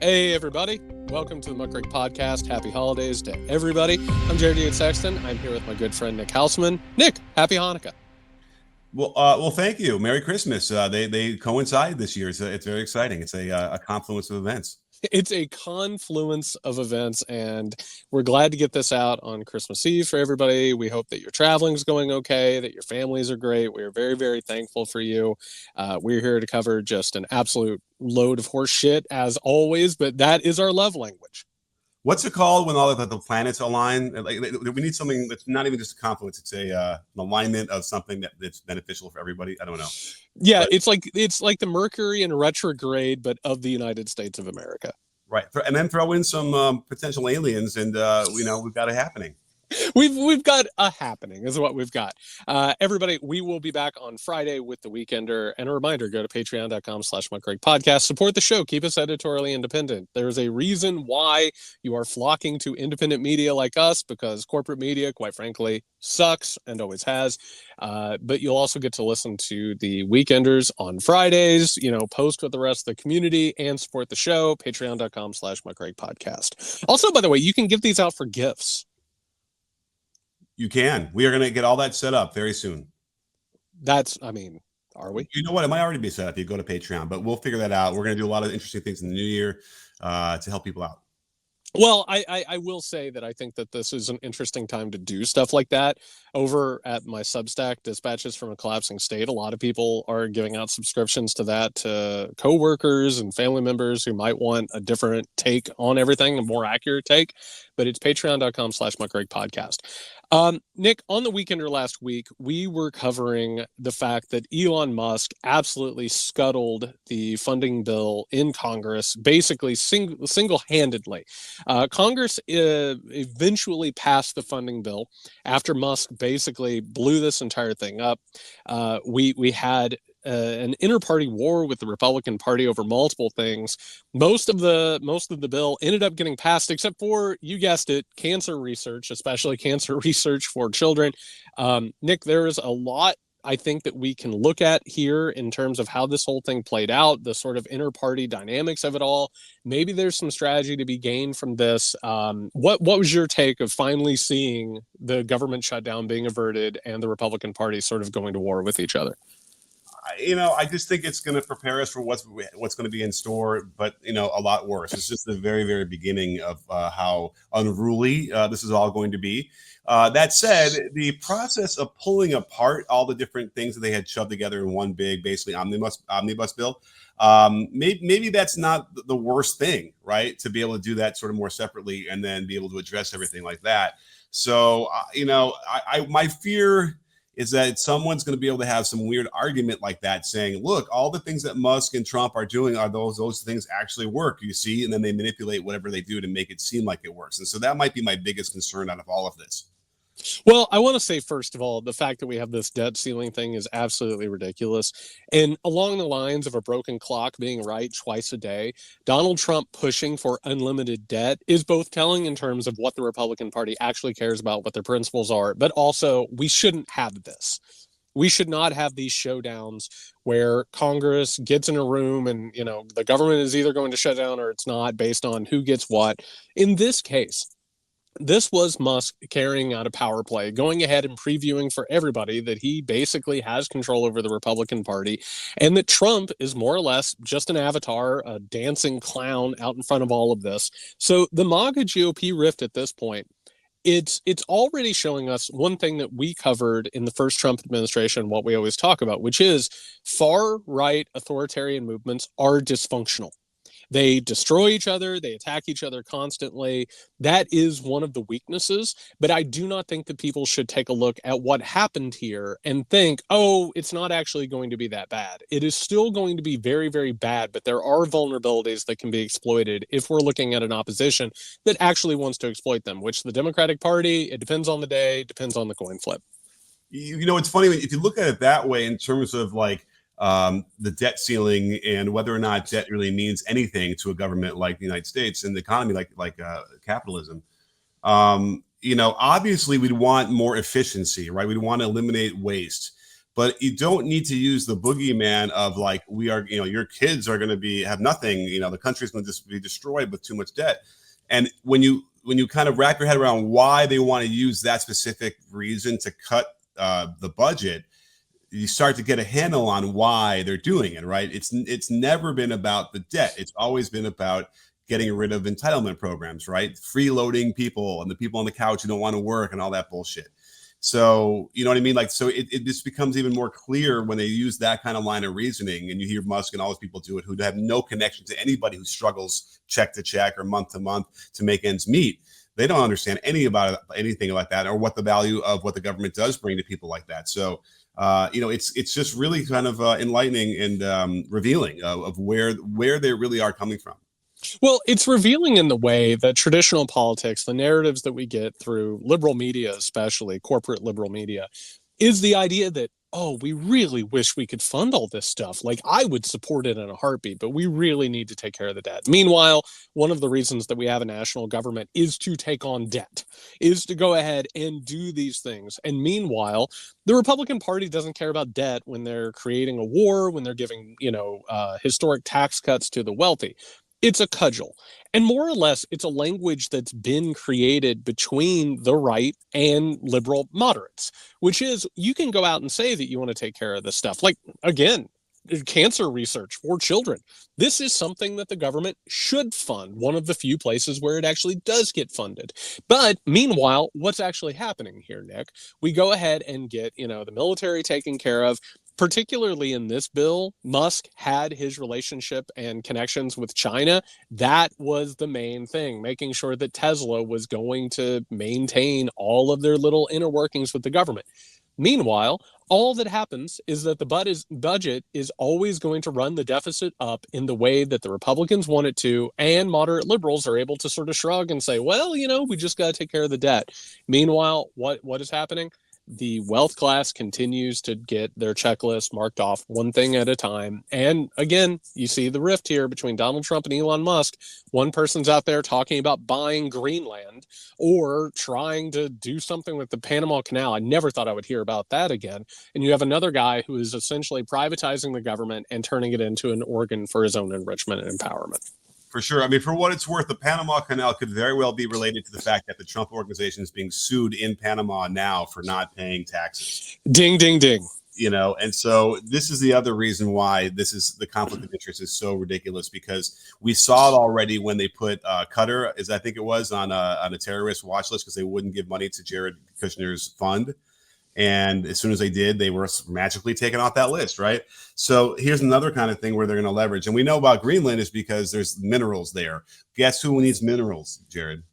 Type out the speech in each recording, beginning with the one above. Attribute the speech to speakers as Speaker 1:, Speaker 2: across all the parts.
Speaker 1: Hey, everybody. Welcome to the Muckrake Podcast. Happy holidays to everybody. I'm Jared Sexton. I'm here with my good friend, Nick Hauselman. Nick, happy Hanukkah.
Speaker 2: Well, thank you. Merry Christmas. They coincide this year. It's very exciting. It's a confluence of events.
Speaker 1: It's a confluence of events, and we're glad to get this out on Christmas Eve for everybody. We hope that your traveling is going okay, that your families are great. We are very, very thankful for you. We're here to cover just an absolute load of horse shit, as always, but that is our love language.
Speaker 2: What's it called when all of the planets align? Like, we need something that's not even just a confluence. It's an alignment of something that's beneficial for everybody. I don't know.
Speaker 1: Yeah, but it's like the Mercury in retrograde, but of the United States of America.
Speaker 2: Right, and then throw in some potential aliens, and we've got a happening.
Speaker 1: We've got a happening is what we've got. Everybody, we will be back on Friday with The Weekender. And a reminder, go to patreon.com/muckrake podcast. Support the show. Keep us editorially independent. There's a reason why you are flocking to independent media like us, because corporate media, quite frankly, sucks and always has. But you'll also get to listen to The Weekenders on Fridays, post with the rest of the community and support the show. Patreon.com/muckrake podcast. Also, by the way, you can give these out for gifts.
Speaker 2: You can. We are going to get all that set up very soon.
Speaker 1: Are we?
Speaker 2: You know what? It might already be set up. You go to Patreon, but we'll figure that out. We're going to do a lot of interesting things in the new year to help people out.
Speaker 1: Well, I will say that I think that this is an interesting time to do stuff like that. Over at my Substack, Dispatches from a Collapsing State, a lot of people are giving out subscriptions to that to coworkers and family members who might want a different take on everything, a more accurate take. But it's patreon.com/muckrake podcast. Nick, on The Weekender last week, we were covering the fact that Elon Musk absolutely scuttled the funding bill in Congress, basically single-handedly. Congress eventually passed the funding bill after Musk basically blew this entire thing up. We had an inter-party war with the Republican Party over multiple things. Most of the bill ended up getting passed, except for, you guessed it, cancer research, especially cancer research for children. Nick, there is a lot I think that we can look at here in terms of how this whole thing played out, the sort of inter-party dynamics of it all. Maybe there's some strategy to be gained from this. What was your take of finally seeing the government shutdown being averted and the Republican Party sort of going to war with each other?
Speaker 2: I just think it's going to prepare us for what's going to be in store, but a lot worse. It's just the very, very beginning of how unruly this is all going to be. That said, the process of pulling apart all the different things that they had shoved together in one big, basically omnibus bill, maybe that's not the worst thing, right? To be able to do that sort of more separately and then be able to address everything like that. So, my fear is that someone's going to be able to have some weird argument like that saying, look, all the things that Musk and Trump are doing, are those things actually work, you see? And then they manipulate whatever they do to make it seem like it works. And so that might be my biggest concern out of all of this.
Speaker 1: Well, I want to say, first of all, the fact that we have this debt ceiling thing is absolutely ridiculous. And along the lines of a broken clock being right twice a day, Donald Trump pushing for unlimited debt is both telling in terms of what the Republican Party actually cares about, what their principles are, but also we shouldn't have this. We should not have these showdowns where Congress gets in a room and, the government is either going to shut down or it's not, based on who gets what. In this case, this was Musk carrying out a power play, going ahead and previewing for everybody that he basically has control over the Republican Party, and that Trump is more or less just an avatar, a dancing clown out in front of all of this. So the MAGA GOP rift at this point, it's already showing us one thing that we covered in the first Trump administration, what we always talk about, which is far-right authoritarian movements are dysfunctional. They destroy each other. They attack each other constantly. That is one of the weaknesses. But I do not think that people should take a look at what happened here and think, oh, it's not actually going to be that bad. It is still going to be very, very bad. But there are vulnerabilities that can be exploited if we're looking at an opposition that actually wants to exploit them, which the Democratic Party, it depends on the day, depends on the coin flip.
Speaker 2: It's funny if you look at it that way in terms of the debt ceiling and whether or not debt really means anything to a government like the United States and the economy like capitalism. Obviously we'd want more efficiency, right? We'd want to eliminate waste. but you don't need to use the boogeyman of like, we are, your kids are going to have nothing, the country's going to just be destroyed with too much debt. And when you kind of wrap your head around why they want to use that specific reason to cut the budget, you start to get a handle on why they're doing it, right? It's never been about the debt. It's always been about getting rid of entitlement programs, right? Freeloading people and the people on the couch who don't want to work and all that bullshit. So, you know what I mean? Like, so it just becomes even more clear when they use that kind of line of reasoning, and you hear Musk and all those people do it who have no connection to anybody who struggles check to check or month to month to make ends meet. They don't understand anything like that, or what the value of what the government does bring to people like that. So, it's just really kind of enlightening and revealing of where they really are coming from.
Speaker 1: Well, it's revealing in the way that traditional politics, the narratives that we get through liberal media, especially corporate liberal media, is the idea that, oh, we really wish we could fund all this stuff. Like, I would support it in a heartbeat, but we really need to take care of the debt. Meanwhile, one of the reasons that we have a national government is to take on debt, is to go ahead and do these things. And meanwhile, the Republican Party doesn't care about debt when they're creating a war, when they're giving, historic tax cuts to the wealthy. It's a cudgel. And more or less, it's a language that's been created between the right and liberal moderates, which is, you can go out and say that you want to take care of this stuff. Like, again, cancer research for children. This is something that the government should fund, one of the few places where it actually does get funded. But meanwhile, what's actually happening here, Nick? We go ahead and get, the military taken care of. Particularly in this bill, Musk had his relationship and connections with China. That was the main thing, making sure that Tesla was going to maintain all of their little inner workings with the government. Meanwhile, all that happens is that the budget is always going to run the deficit up in the way that the Republicans want it to, and moderate liberals are able to sort of shrug and say, well, we just got to take care of the debt. Meanwhile, what is happening? The wealth class continues to get their checklist marked off one thing at a time. And again, you see the rift here between Donald Trump and Elon Musk. One person's out there talking about buying Greenland or trying to do something with the Panama Canal. I never thought I would hear about that again. And you have another guy who is essentially privatizing the government and turning it into an organ for his own enrichment and empowerment.
Speaker 2: For sure. I mean, for what it's worth, the Panama Canal could very well be related to the fact that the Trump organization is being sued in Panama now for not paying taxes.
Speaker 1: Ding, ding, ding.
Speaker 2: And so this is the other reason why the conflict of interest is so ridiculous, because we saw it already when they put Qatar, as I think it was, on a terrorist watch list because they wouldn't give money to Jared Kushner's fund. And as soon as they did, they were magically taken off that list, right? So here's another kind of thing where they're going to leverage. And we know about Greenland is because there's minerals there. Guess who needs minerals, Jared?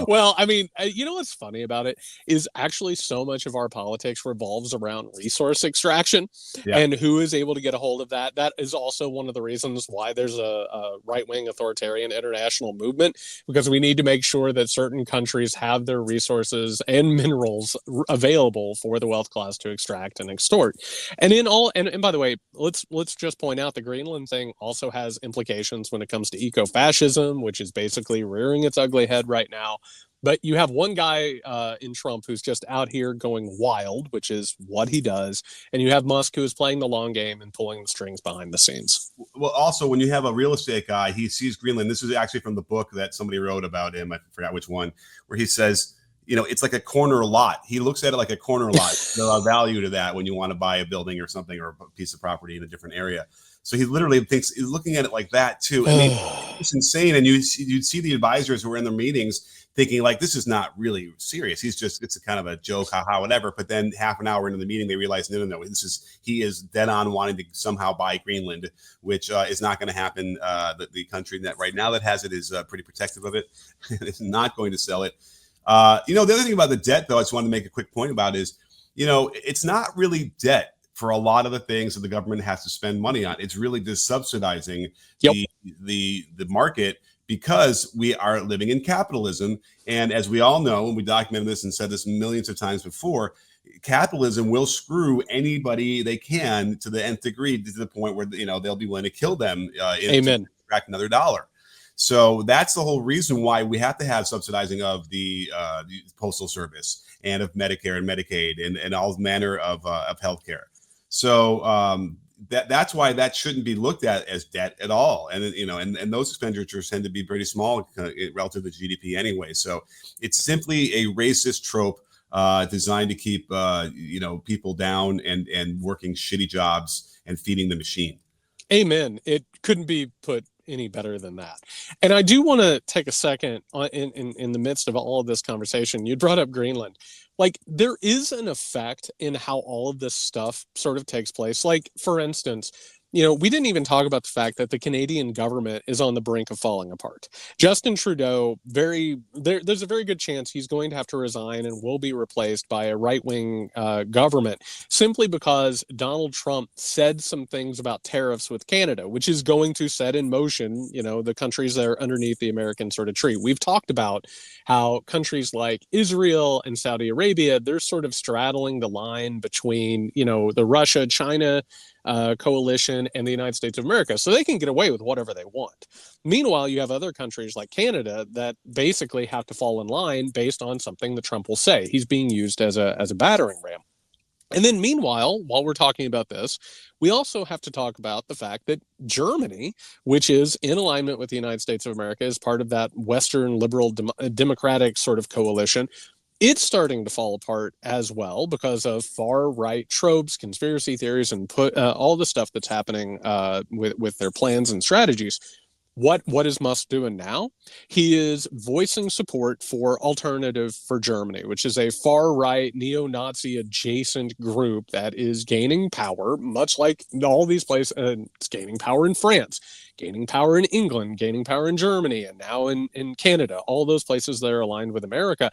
Speaker 1: Well, I mean, what's funny about it is actually so much of our politics revolves around resource extraction, and who is able to get a hold of that. That is also one of the reasons why there's a right-wing authoritarian international movement, because we need to make sure that certain countries have their resources and minerals available for the wealth class to extract and extort. And and by the way, let's just point out the Greenland thing also has implications when it comes to eco-fascism, which is basically rearing its ugly head right now. But you have one guy in Trump who's just out here going wild, which is what he does. And you have Musk, who is playing the long game and pulling the strings behind the scenes.
Speaker 2: Well, also, when you have a real estate guy, he sees Greenland. This is actually from the book that somebody wrote about him. I forgot which one, where he says, it's like a corner lot. He looks at it like a corner lot. There's a value to that when you want to buy a building or something, or a piece of property in a different area. So he literally he's looking at it like that too. I mean, it's insane. And you'd see the advisors who were in their meetings thinking like, this is not really serious. It's a kind of a joke, haha, whatever. But then half an hour into the meeting, they realize, no, he is dead on wanting to somehow buy Greenland, which is not going to happen. The country that right now that has it is pretty protective of it. It's not going to sell it. The other thing about the debt, though, I just wanted to make a quick point about is, it's not really debt for a lot of the things that the government has to spend money on. It's really just subsidizing the market, because we are living in capitalism. And as we all know, and we documented this and said this millions of times before, capitalism will screw anybody they can to the nth degree, to the point where they'll be willing to kill them.
Speaker 1: Amen.
Speaker 2: To extract another dollar. So that's the whole reason why we have to have subsidizing of the postal service and of Medicare and Medicaid and all manner of healthcare. So that's why that shouldn't be looked at as debt at all. And and those expenditures tend to be pretty small relative to GDP anyway. So it's simply a racist trope designed to keep people down and working shitty jobs and feeding the machine.
Speaker 1: Amen. It couldn't be put any better than that. And I do want to take a second in the midst of all of this conversation. You brought up Greenland. Like, there is an effect in how all of this stuff sort of takes place. Like, for instance, we didn't even talk about the fact that the Canadian government is on the brink of falling apart. Justin Trudeau, there's a very good chance he's going to have to resign and will be replaced by a right-wing government, simply because Donald Trump said some things about tariffs with Canada, which is going to set in motion, the countries that are underneath the American sort of tree. We've talked about how countries like Israel and Saudi Arabia, they're sort of straddling the line between, the Russia-China coalition and the United States of America, so they can get away with whatever they want. Meanwhile, you have other countries like Canada that basically have to fall in line based on something that Trump will say. He's being used as a battering ram. And then meanwhile, while we're talking about this, we also have to talk about the fact that Germany, which is in alignment with the United States of America, is part of that Western liberal democratic sort of coalition. It's starting to fall apart as well because of far-right tropes, conspiracy theories, and all the stuff that's happening with their plans and strategies. What is Musk doing now? He is voicing support for Alternative for Germany, which is a far-right neo-Nazi adjacent group that is gaining power, much like all these places. It's gaining power in France, gaining power in England, gaining power in Germany, and now in Canada, all those places that are aligned with America.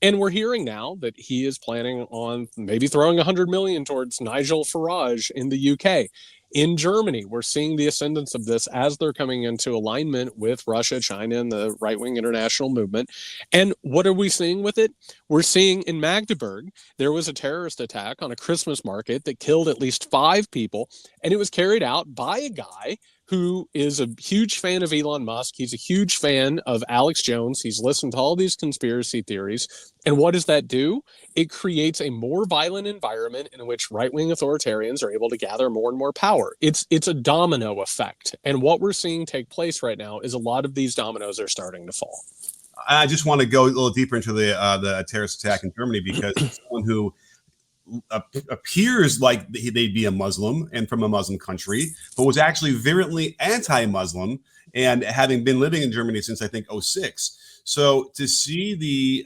Speaker 1: And we're hearing now that he is planning on maybe throwing 100 million towards Nigel Farage in the UK. In Germany, we're seeing the ascendance of this as they're coming into alignment with Russia, China, and the right-wing international movement. And what are we seeing with it? We're seeing in Magdeburg, there was a terrorist attack on a Christmas market that killed at least 5 people, and it was carried out by a guy who is a huge fan of Elon Musk. He's a huge fan of Alex Jones. He's listened to all these conspiracy theories. And what does that do? It creates a more violent environment in which right-wing authoritarians are able to gather more and more power. It's a domino effect. And what we're seeing take place right now is a lot of these dominoes are starting to fall.
Speaker 2: I just want to go a little deeper into the terrorist attack in Germany, because someone who appears like they'd be a Muslim and from a Muslim country, but was actually virulently anti-Muslim, and having been living in Germany since I think 2006. So to see the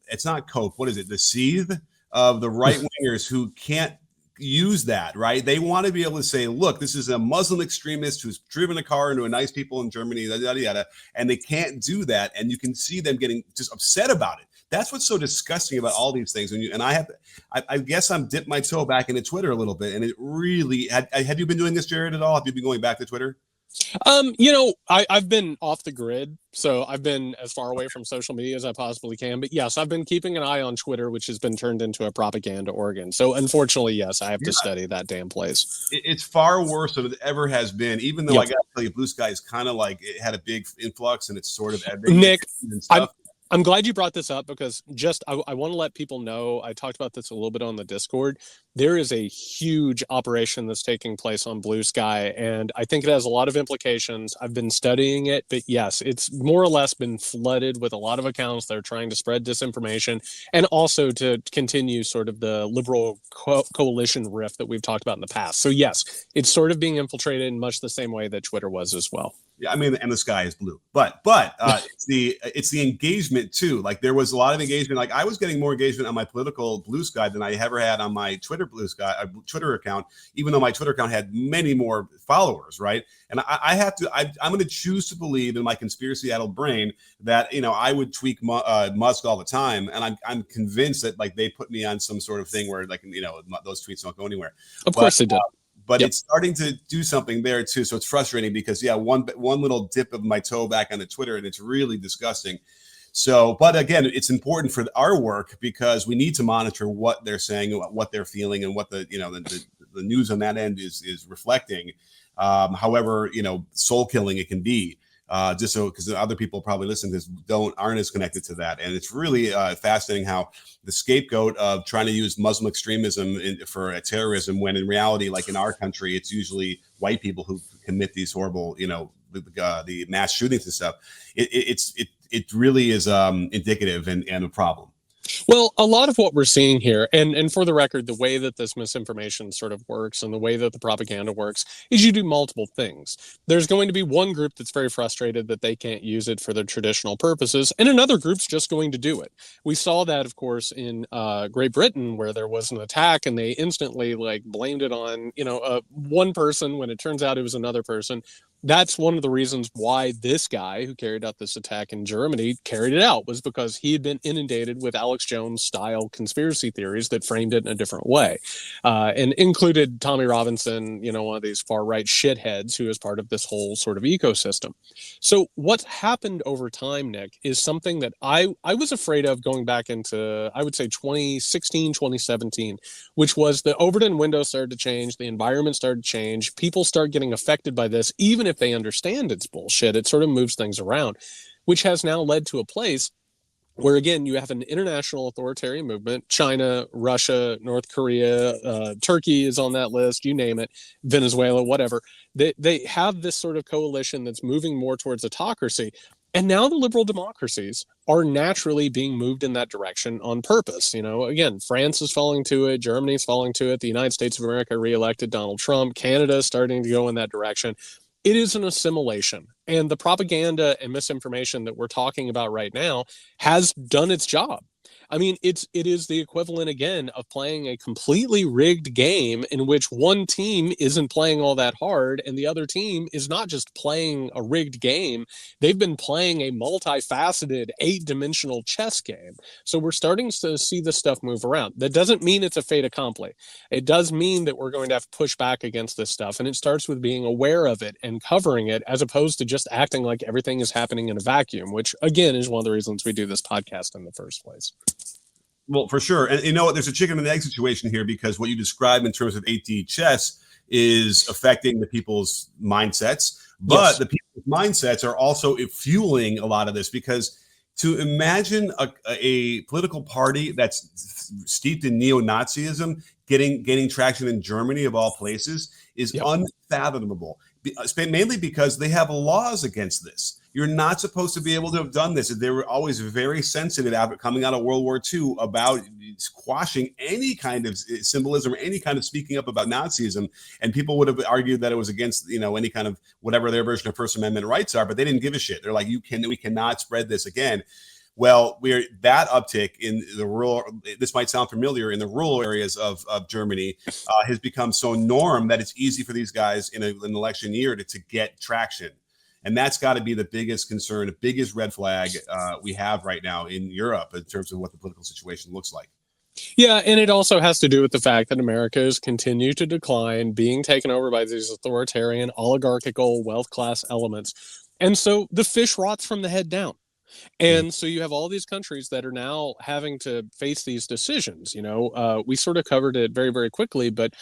Speaker 2: it's not cope, what is it? The seethe of the right wingers who can't use that, right? They want to be able to say, look, this is a Muslim extremist who's driven a car into a nice people in Germany, yada, yada, yada, and they can't do that. And you can see them getting just upset about it. That's what's so disgusting about all these things. I guess I'm dipped my toe back into Twitter a little bit, and it really had you been doing this, Jared, at all? Have you been going back to Twitter?
Speaker 1: I've been off the grid, so I've been as far away from social media as I possibly can. But yes, I've been keeping an eye on Twitter, which has been turned into a propaganda organ. So unfortunately, yes, I have to study that damn place.
Speaker 2: It's far worse than it ever has been, even though I got to tell you, Blue Sky is kind of like, it had a big influx and it's sort of
Speaker 1: Nick, and stuff. I'm glad you brought this up, because I want to let people know, I talked about this a little bit on the Discord. There is a huge operation that's taking place on Blue Sky, and I think it has a lot of implications. I've been studying it, but yes, it's more or less been flooded with a lot of accounts that are trying to spread disinformation, and also to continue sort of the liberal coalition rift that we've talked about in the past. So yes, it's sort of being infiltrated in much the same way that Twitter was as well.
Speaker 2: Yeah, I mean, and the sky is blue, but it's the engagement too. Like, there was a lot of engagement. Like, I was getting more engagement on my political Blue Sky than I ever had on my Twitter Blue Sky Twitter account, even though my Twitter account had many more followers, right? And I'm going to choose to believe in my conspiracy-addled brain that I would tweak Musk all the time, and I'm convinced that like they put me on some sort of thing where like those tweets don't go anywhere.
Speaker 1: Of course they do.
Speaker 2: But it's starting to do something there too. So it's frustrating because one little dip of my toe back onto Twitter, and it's really disgusting. So, but again, it's important for our work because we need to monitor what they're saying, what they're feeling, and what the news on that end is reflecting. However, soul killing it can be. just so because other people probably listen to this aren't as connected to that. And it's really fascinating how the scapegoat of trying to use Muslim extremism for terrorism, when in reality, like in our country, it's usually white people who commit these horrible, the mass shootings and stuff. It really is indicative and a problem.
Speaker 1: Well, a lot of what we're seeing here, and for the record, the way that this misinformation sort of works and the way that the propaganda works is you do multiple things. There's going to be one group that's very frustrated that they can't use it for their traditional purposes, and another group's just going to do it. We saw that, of course, in Great Britain, where there was an attack and they instantly blamed it on, one person when it turns out it was another person. That's one of the reasons why this guy who carried out this attack in Germany carried it out, was because he had been inundated with Alex Jones style conspiracy theories that framed it in a different way, and included Tommy Robinson, one of these far right shitheads who is part of this whole sort of ecosystem. So what's happened over time, Nick, is something that I was afraid of going back into, I would say 2016, 2017, which was the Overton window started to change, the environment started to change, people start getting affected by this, even if they understand it's bullshit. It sort of moves things around, which has now led to a place where, again, you have an international authoritarian movement. China, Russia, North Korea, Turkey is on that list, you name it, Venezuela, whatever. They have this sort of coalition that's moving more towards autocracy. And now the liberal democracies are naturally being moved in that direction on purpose. Again, France is falling to it, Germany's falling to it, the United States of America reelected Donald Trump, Canada is starting to go in that direction. It is an assimilation, and the propaganda and misinformation that we're talking about right now has done its job. I mean, it is the equivalent, again, of playing a completely rigged game in which one team isn't playing all that hard and the other team is not just playing a rigged game. They've been playing a multifaceted 8-dimensional chess game. So we're starting to see this stuff move around. That doesn't mean it's a fait accompli. It does mean that we're going to have to push back against this stuff. And it starts with being aware of it and covering it, as opposed to just acting like everything is happening in a vacuum, which, again, is one of the reasons we do this podcast in the first place.
Speaker 2: Well, for sure. And there's a chicken and egg situation here, because what you described in terms of 8D chess is affecting the people's mindsets, but yes, the people's mindsets are also fueling a lot of this, because to imagine a political party that's steeped in neo-Nazism gaining traction in Germany, of all places, is unfathomable, mainly because they have laws against this. You're not supposed to be able to have done this. They were always very sensitive after coming out of World War II about quashing any kind of symbolism or any kind of speaking up about Nazism. And people would have argued that it was against, any kind of whatever their version of First Amendment rights are, but they didn't give a shit. They're like, we cannot spread this again. Well, that uptick in the rural, this might sound familiar, in the rural areas of Germany has become so norm that it's easy for these guys in an election year to get traction. And that's got to be the biggest concern, the biggest red flag we have right now in Europe in terms of what the political situation looks like.
Speaker 1: Yeah, and it also has to do with the fact that America has continued to decline, being taken over by these authoritarian, oligarchical, wealth class elements. And so the fish rots from the head down. And so you have all these countries that are now having to face these decisions. We sort of covered it very, very quickly, but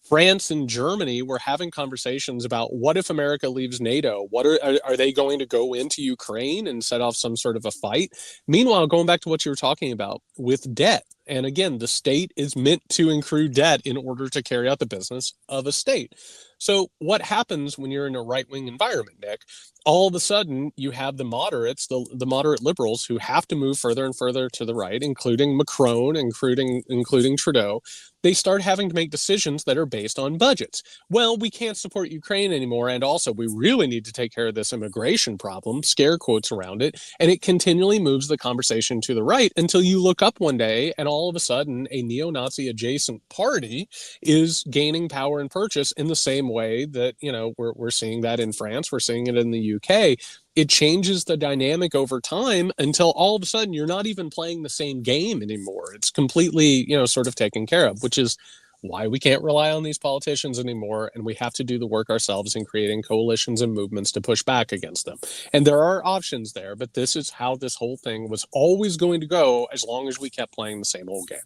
Speaker 1: France and Germany were having conversations about, what if America leaves NATO? What are they going to go into Ukraine and set off some sort of a fight? Meanwhile, going back to what you were talking about with debt, and again, the state is meant to accrue debt in order to carry out the business of a state. So what happens when you're in a right-wing environment, Nick? All of a sudden, you have the moderates, the moderate liberals, who have to move further and further to the right, including Macron, including Trudeau. They start having to make decisions that are based on budgets. Well, we can't support Ukraine anymore, and also we really need to take care of this immigration problem, scare quotes around it, and it continually moves the conversation to the right until you look up one day and all of a sudden a neo-Nazi adjacent party is gaining power and purchase in the same way that, we're seeing that in France, we're seeing it in the UK. It changes the dynamic over time until all of a sudden you're not even playing the same game anymore. It's completely, sort of taken care of, which is why we can't rely on these politicians anymore. And we have to do the work ourselves in creating coalitions and movements to push back against them. And there are options there, but this is how this whole thing was always going to go as long as we kept playing the same old game.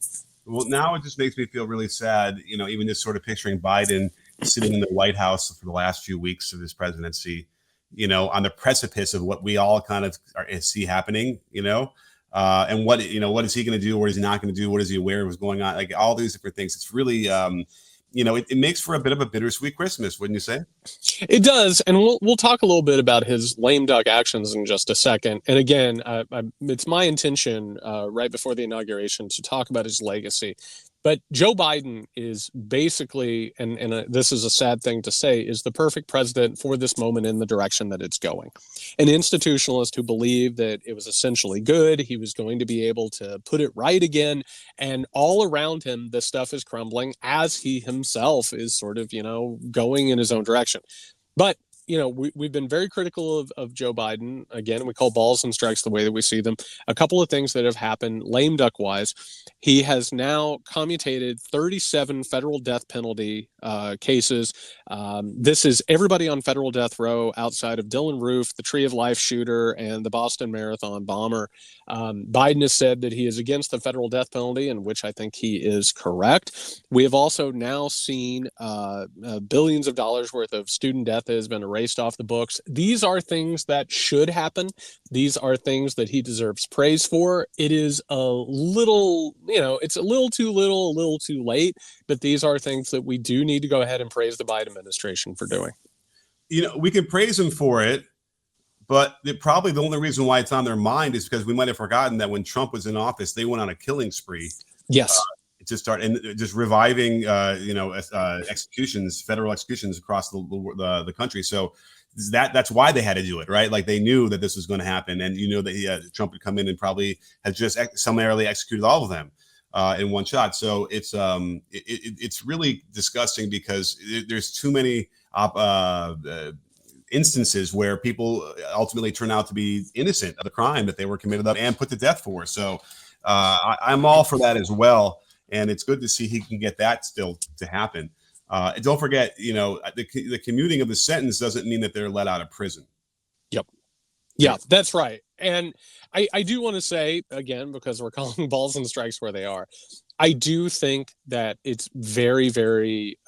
Speaker 2: Well, now it just makes me feel really sad, even just sort of picturing Biden sitting in the White House for the last few weeks of his presidency, on the precipice of what we all kind of see happening, and what is he going to do? What is he not going to do? What is he aware of what's going on? Like all these different things. It's really, it makes for a bit of a bittersweet Christmas, wouldn't you say?
Speaker 1: It does, and we'll talk a little bit about his lame duck actions in just a second. And again, it's my intention right before the inauguration to talk about his legacy. But Joe Biden is basically, and this is a sad thing to say, is the perfect president for this moment in the direction that it's going. An institutionalist who believed that it was essentially good, he was going to be able to put it right again, and all around him, this stuff is crumbling as he himself is sort of, going in his own direction. But we've been very critical of Joe Biden. Again, we call balls and strikes the way that we see them. A couple of things that have happened lame duck wise. He has now commutated 37 federal death penalty cases. This is everybody on federal death row outside of Dylan Roof, the Tree of Life shooter, and the Boston Marathon bomber. Biden has said that he is against the federal death penalty, in which I think he is correct. We have also now seen billions of dollars worth of student death that has been erased off the books. These are things that should happen. These are things that he deserves praise for. It is a little, it's a little too little, a little too late, but these are things that we do need to go ahead and praise the Biden administration for doing.
Speaker 2: We can praise him for it, but probably the only reason why it's on their mind is because we might have forgotten that when Trump was in office, they went on a killing spree.
Speaker 1: Yes.
Speaker 2: To start and just reviving, executions, federal executions across the country. So that's why they had to do it, right? Like they knew that this was going to happen, and that Trump would come in and probably has just summarily executed all of them in one shot. So it's really disgusting because there's too many instances where people ultimately turn out to be innocent of the crime that they were committed of and put to death for. So I'm all for that as well. And it's good to see he can get that still to happen. And don't forget, the commuting of the sentence doesn't mean that they're let out of prison.
Speaker 1: Yep. Yeah, that's right. And I do want to say, again, because we're calling balls and strikes where they are, I do think that it's very, very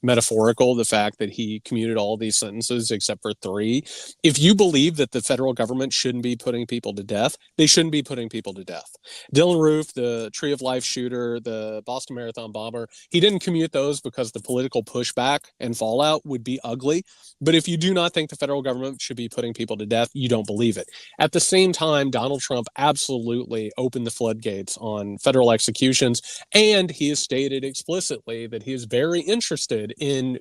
Speaker 1: metaphorical, the fact that he commuted all these sentences except for 3. If you believe that the federal government shouldn't be putting people to death, they shouldn't be putting people to death. Dylan Roof, the Tree of Life shooter, the Boston Marathon bomber, he didn't commute those because the political pushback and fallout would be ugly. But if you do not think the federal government should be putting people to death, you don't believe it. At the same time, Donald Trump absolutely opened the floodgates on federal executions. And he has stated explicitly that he is very interested in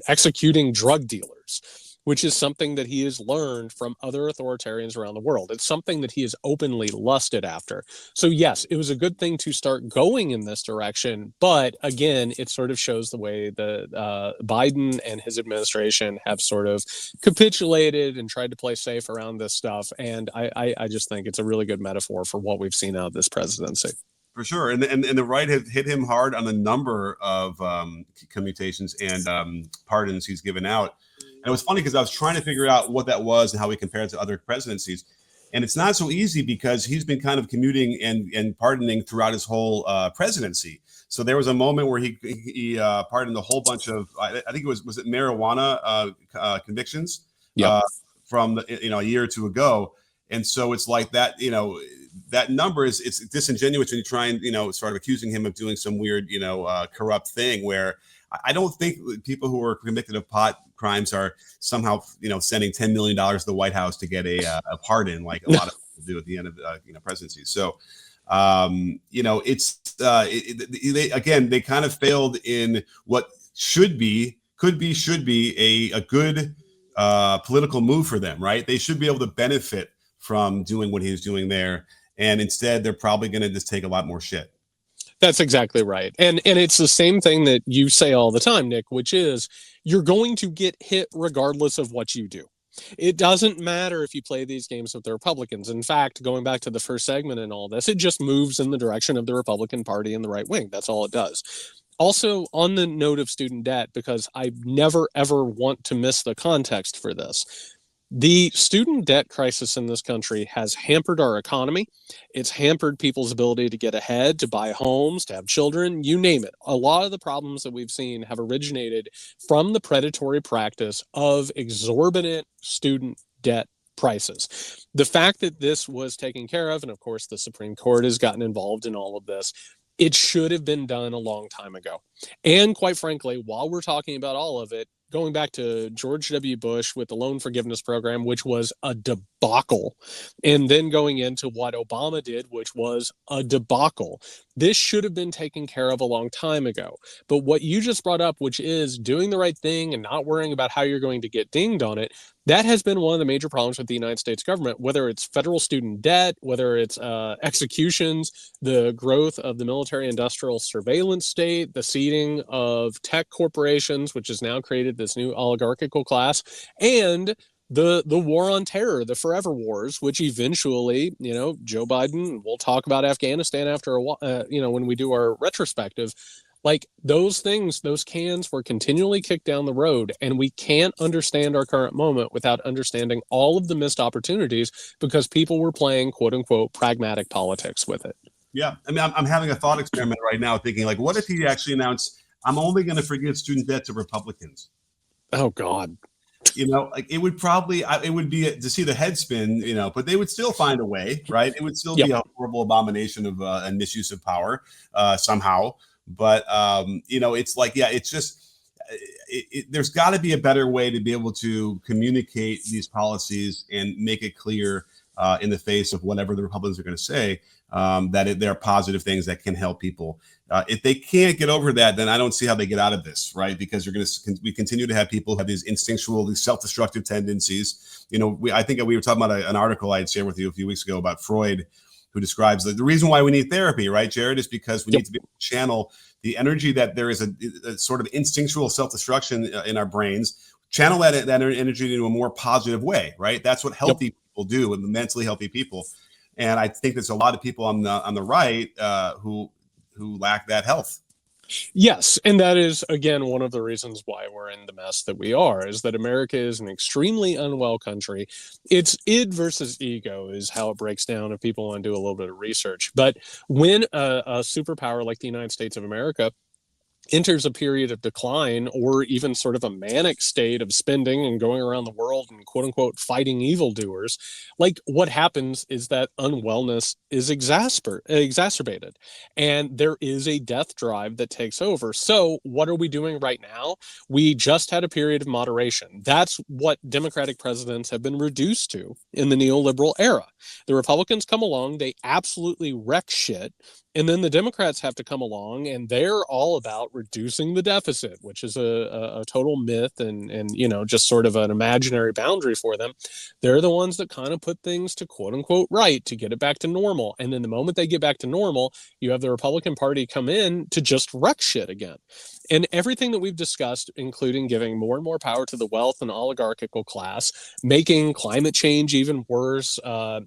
Speaker 1: executing drug dealers, which is something that he has learned from other authoritarians around the world. It's something that he has openly lusted after. So yes, it was a good thing to start going in this direction. But again, it sort of shows the way that Biden and his administration have sort of capitulated and tried to play safe around this stuff. And I just think it's a really good metaphor for what we've seen out of this presidency.
Speaker 2: For sure. And the right have hit him hard on a number of commutations and pardons he's given out. And it was funny because I was trying to figure out what that was and how he compared to other presidencies. And it's not so easy because he's been kind of commuting and pardoning throughout his whole presidency. So there was a moment where he pardoned a whole bunch of, I think it was it marijuana convictions from a year or two ago. And so it's like that, that number it's disingenuous when you try and, sort of accusing him of doing some weird, corrupt thing where I don't think people who are convicted of pot crimes are somehow, sending $10 million to the White House to get a pardon, like a lot of people do at the end of, presidency. So, they kind of failed in what could be a good political move for them, right? They should be able to benefit from doing what he's doing there. And instead, they're probably going to just take a lot more shit.
Speaker 1: That's exactly right. And it's the same thing that you say all the time, Nick, which is you're going to get hit regardless of what you do. It doesn't matter if you play these games with the Republicans. In fact, going back to the first segment and all this, it just moves in the direction of the Republican Party and the right wing. That's all it does. Also, on the note of student debt, because I never, ever want to miss the context for this, The student debt crisis in this country has hampered our economy. It's hampered people's ability to get ahead, to buy homes, to have children, you name it. A lot of the problems that we've seen have originated from the predatory practice of exorbitant student debt prices. The fact that this was taken care of, and of course the Supreme Court has gotten involved in all of this, it should have been done a long time ago. And quite frankly, while we're talking about all of it, going back to George W. Bush with the loan forgiveness program, which was a debacle, and then going into what Obama did, which was a debacle. This should have been taken care of a long time ago. But what you just brought up, which is doing the right thing and not worrying about how you're going to get dinged on it, that has been one of the major problems with the United States government, whether it's federal student debt, whether it's executions, the growth of the military industrial surveillance state, the seeding of tech corporations, which has now created this new oligarchical class, and the war on terror, the forever wars, which eventually, Joe Biden, we'll talk about Afghanistan after a while, when we do our retrospective, like those things, those cans were continually kicked down the road, and we can't understand our current moment without understanding all of the missed opportunities because people were playing quote unquote pragmatic politics with it.
Speaker 2: Yeah. I mean, I'm having a thought experiment right now thinking like, what if he actually announced, I'm only going to forgive student debt to Republicans?
Speaker 1: Oh, God.
Speaker 2: Like it would be to see the head spin, but they would still find a way, right? It would still
Speaker 1: Yep.
Speaker 2: be a horrible abomination of and misuse of power somehow. But, it's like, yeah, it's just, there's got to be a better way to be able to communicate these policies and make it clear in the face of whatever the Republicans are going to say that they're positive things that can help people. If they can't get over that, then I don't see how they get out of this, right? Because we continue to have people who have these instinctual, these self-destructive tendencies. I think we were talking about an article I had shared with you a few weeks ago about Freud, who describes the reason why we need therapy, right, Jared, is because we need to be able to channel the energy that there is a sort of instinctual self-destruction in our brains, channel that energy into a more positive way, right? That's what healthy people do, and mentally healthy people. And I think there's a lot of people on the right who lack that health.
Speaker 1: Yes, and that is, again, one of the reasons why we're in the mess that we are, is that America is an extremely unwell country. It's id versus ego is how it breaks down if people want to do a little bit of research. But when a superpower like the United States of America enters a period of decline or even sort of a manic state of spending and going around the world and quote unquote fighting evildoers, like what happens is that unwellness is exacerbated and there is a death drive that takes over. So what are we doing right now? We just had a period of moderation. That's what Democratic presidents have been reduced to in the neoliberal era. The Republicans come along, they absolutely wreck shit. And then the Democrats have to come along and they're all about reducing the deficit, which is a total myth and just sort of an imaginary boundary for them. They're the ones that kind of put things to quote unquote right to get it back to normal. And then the moment they get back to normal, you have the Republican Party come in to just wreck shit again. And everything that we've discussed, including giving more and more power to the wealth and oligarchical class, making climate change even worse,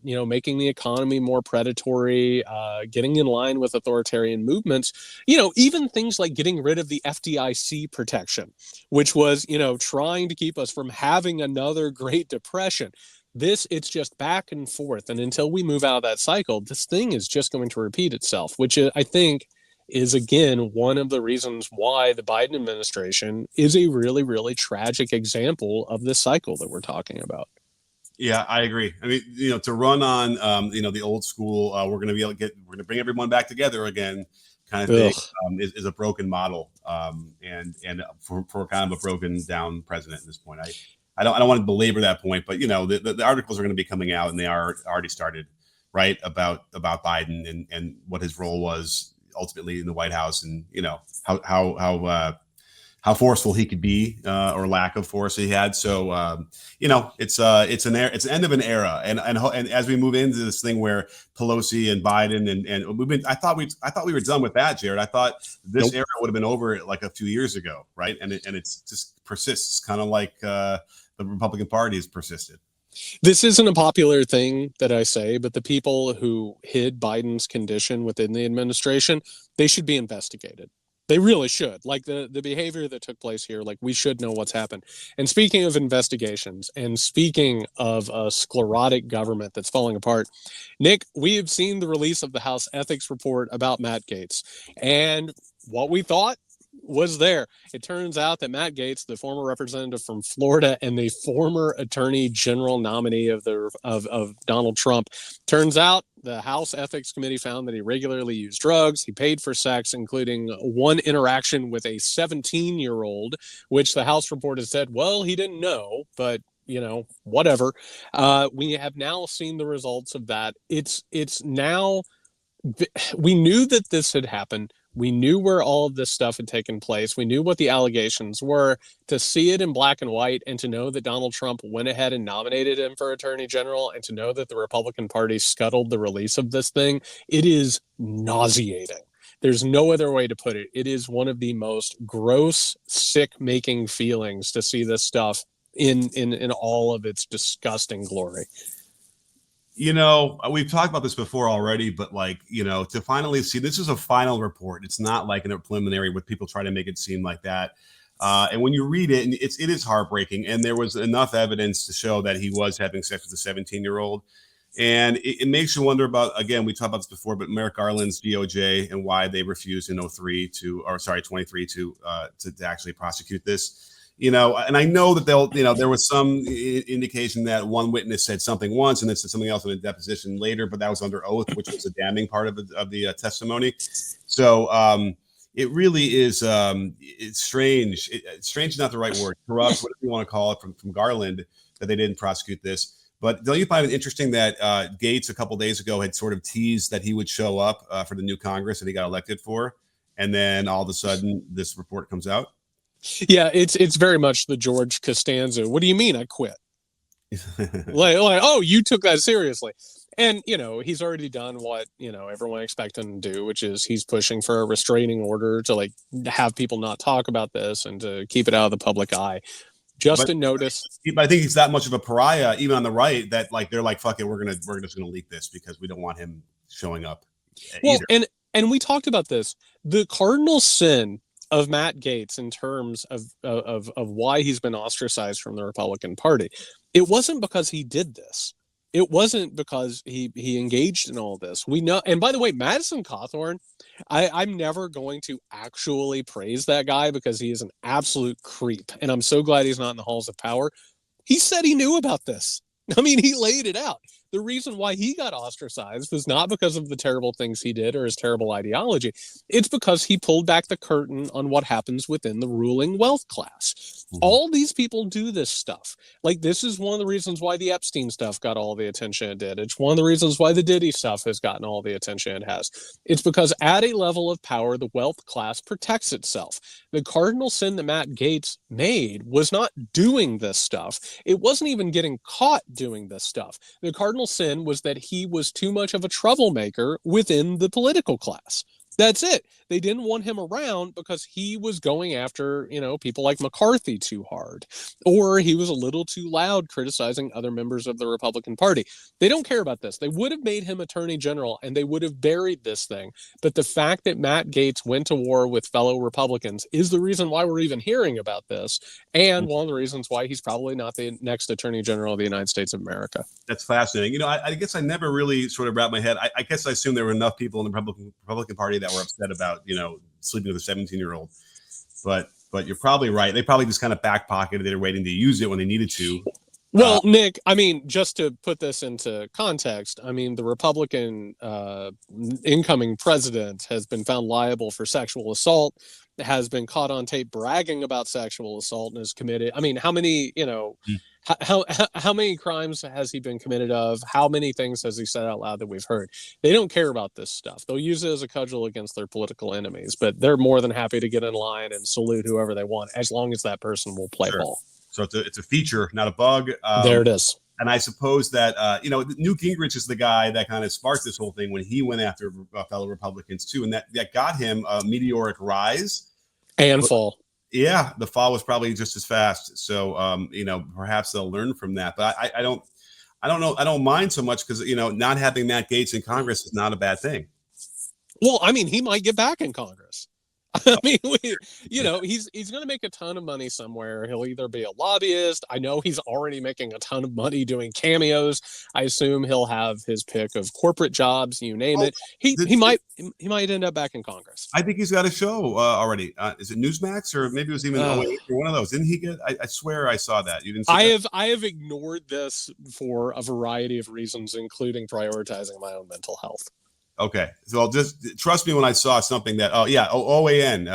Speaker 1: making the economy more predatory, getting in line with authoritarian movements, even things like getting rid of the FDIC protection, which was, trying to keep us from having another Great Depression. It's just back and forth. And until we move out of that cycle, this thing is just going to repeat itself, which I think is, again, one of the reasons why the Biden administration is a really, really tragic example of this cycle that we're talking about.
Speaker 2: Yeah, I agree. I mean, to run on, the old school, we're going to bring everyone back together again, kind of thing, is a broken model, and for kind of a broken down president at this point. I don't want to belabor that point, but the articles are going to be coming out, and they are already started, right, about Biden and what his role was ultimately in the White House, and how forceful he could be, or lack of force he had. So it's an end of an era, and as we move into this thing where Pelosi and Biden and I thought we were done with that, Jared. I thought this era would have been over like a few years ago, right? And it's just persists, kind of like the Republican Party has persisted.
Speaker 1: This isn't a popular thing that I say, but the people who hid Biden's condition within the administration, they should be investigated. They really should. Like the behavior that took place here, like we should know what's happened. And speaking of investigations and speaking of a sclerotic government that's falling apart, Nick, we have seen the release of the House Ethics Report about Matt Gaetz. And what we thought was there. It turns out that Matt Gaetz, the former representative from Florida and the former attorney general nominee of Donald Trump, turns out the House Ethics Committee found that he regularly used drugs. He paid for sex, including one interaction with a 17-year-old, which the House report has said, well, he didn't know, but whatever. We have now seen the results of that. It's now, we knew that this had happened. We knew where all of this stuff had taken place. We knew what the allegations were. To see it in black and white and to know that Donald Trump went ahead and nominated him for attorney general and to know that the Republican Party scuttled the release of this thing, it is nauseating. There's no other way to put it. It is one of the most gross, sick-making feelings to see this stuff in all of its disgusting glory.
Speaker 2: We've talked about this before already, but to finally see, this is a final report. It's not like a preliminary with people trying to make it seem like that. And when you read it, it is heartbreaking. And there was enough evidence to show that he was having sex with a 17-year-old. And it makes you wonder about, again, we talked about this before, but Merrick Garland's DOJ and why they refused in 23 to actually prosecute this. And I know that there was some indication that one witness said something once and then said something else in a deposition later, but that was under oath, which was a damning part of the testimony. So it really is, it's strange. Strange is not the right word. Corrupt, whatever you want to call it, from Garland, that they didn't prosecute this. But don't you find it interesting that Gaetz a couple days ago had sort of teased that he would show up for the new Congress that he got elected for, and then all of a sudden this report comes out?
Speaker 1: Yeah, it's very much the George Costanza. What do you mean I quit? like, oh, you took that seriously. And, he's already done what, everyone expected him to do, which is he's pushing for a restraining order to have people not talk about this and to keep it out of the public eye. Just to notice.
Speaker 2: I think he's that much of a pariah, even on the right, that they're like, fuck it, we're just gonna leak this because we don't want him showing up.
Speaker 1: Well, and we talked about this. The cardinal sin of Matt Gaetz in terms of why he's been ostracized from the Republican Party, it wasn't because he did this. It wasn't because he engaged in all this. We know, and by the way, Madison Cawthorn, I'm never going to actually praise that guy because he is an absolute creep, and I'm so glad he's not in the halls of power. He said he knew about this. I mean, he laid it out. The reason why he got ostracized was not because of the terrible things he did or his terrible ideology. It's because he pulled back the curtain on what happens within the ruling wealth class. Mm-hmm. All these people do this stuff. This is one of the reasons why the Epstein stuff got all the attention it did. It's one of the reasons why the Diddy stuff has gotten all the attention it has. It's because at a level of power, the wealth class protects itself. The cardinal sin that Matt Gaetz made was not doing this stuff. It wasn't even getting caught doing this stuff. The cardinal sin was that he was too much of a troublemaker within the political class. That's it. They didn't want him around because he was going after, people like McCarthy too hard, or he was a little too loud criticizing other members of the Republican Party. They don't care about this. They would have made him attorney general and they would have buried this thing. But the fact that Matt Gaetz went to war with fellow Republicans is the reason why we're even hearing about this. And one of the reasons why he's probably not the next attorney general of the United States of America.
Speaker 2: That's fascinating. I guess I never really sort of wrapped my head. I guess I assumed there were enough people in the Republican Party that were upset about, sleeping with a 17-year-old. But you're probably right. They probably just kind of back pocketed. They were waiting to use it when they needed to.
Speaker 1: Well, Nick, I mean, just to put this into context, I mean, the Republican incoming president has been found liable for sexual assault, has been caught on tape bragging about sexual assault, and is committed. I mean, how many, how many crimes has he been committed of? How many things has he said out loud that we've heard? They don't care about this stuff. They'll use it as a cudgel against their political enemies, but they're more than happy to get in line and salute whoever they want, as long as that person will play ball.
Speaker 2: So it's a feature, not a bug.
Speaker 1: There it is.
Speaker 2: And I suppose that, Newt Gingrich is the guy that kind of sparked this whole thing when he went after fellow Republicans, too. And that got him a meteoric rise.
Speaker 1: And fall.
Speaker 2: Yeah, the fall was probably just as fast. So, perhaps they'll learn from that. But I don't know. I don't mind so much because, not having Matt Gaetz in Congress is not a bad thing.
Speaker 1: Well, I mean, he might get back in Congress. I mean, he's going to make a ton of money somewhere. He'll either be a lobbyist. I know he's already making a ton of money doing cameos. I assume he'll have his pick of corporate jobs. You name
Speaker 2: Oh,
Speaker 1: it. He might end up back in Congress.
Speaker 2: I think he's got a show already. Is it Newsmax or maybe it was even
Speaker 1: Uh,
Speaker 2: 08 or one of those? Didn't he get? I swear I saw that. You didn't see that?
Speaker 1: I have ignored this for a variety of reasons, including prioritizing my own mental health.
Speaker 2: Okay, so I'll just trust me when I saw something that OANN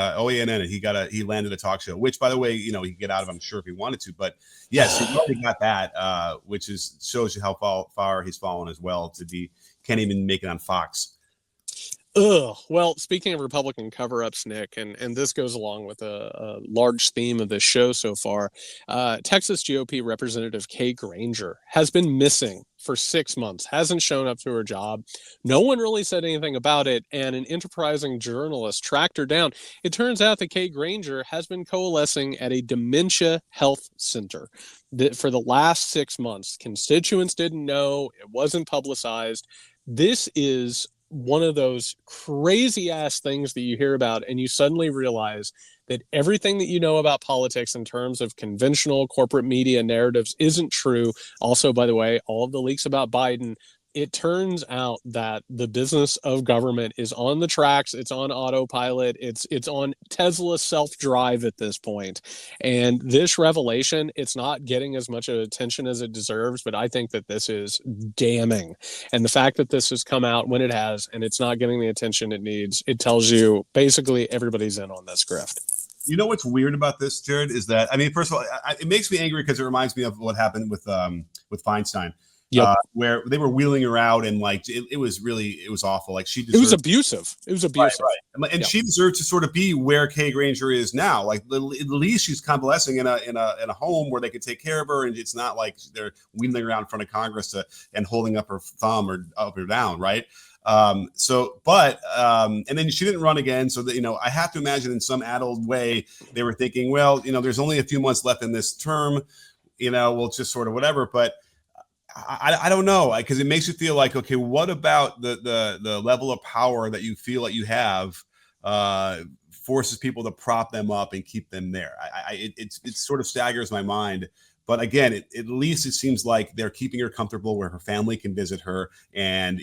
Speaker 2: he landed a talk show, which by the way, he could get out of, I'm sure, if he wanted to, but yes, he already got that, which shows you how far he's fallen as well can't even make it on Fox.
Speaker 1: Well, speaking of Republican cover-ups, Nick, and this goes along with a large theme of this show so far, Texas GOP Representative Kay Granger has been missing for 6 months, hasn't shown up to her job. No one really said anything about it, and an enterprising journalist tracked her down. It turns out that Kay Granger has been coalescing at a dementia health center for the last 6 months. Constituents didn't know, it wasn't publicized. This is one of those crazy ass things that you hear about and you suddenly realize that everything that you know about politics in terms of conventional corporate media narratives isn't true. Also, by the way, all of the leaks about Biden, it turns out that the business of government is on the tracks. It's on autopilot. It's on Tesla self-drive at this point. And this revelation, it's not getting as much attention as it deserves, but I think that this is damning. And the fact that this has come out when it has, and it's not getting the attention it needs, it tells you basically everybody's in on this grift.
Speaker 2: You know what's weird about this, Jared, is that, I mean, first of all, it makes me angry because it reminds me of what happened with Feinstein.
Speaker 1: Yep.
Speaker 2: Where they were wheeling her out and like it was awful. Like
Speaker 1: it was abusive. Right.
Speaker 2: And she deserved to sort of be where Kay Granger is now. Like at least she's convalescing in a home where they could take care of her, and it's not like they're wheeling around in front of Congress and holding up her thumb or up or down, right? And then she didn't run again. So that, I have to imagine in some addled way they were thinking, well, there's only a few months left in this term, we'll just sort of whatever, but. I don't know, because it makes you feel like, okay, what about the level of power that you feel like you have forces people to prop them up and keep them there? It sort of staggers my mind. But again, at least it seems like they're keeping her comfortable where her family can visit her and,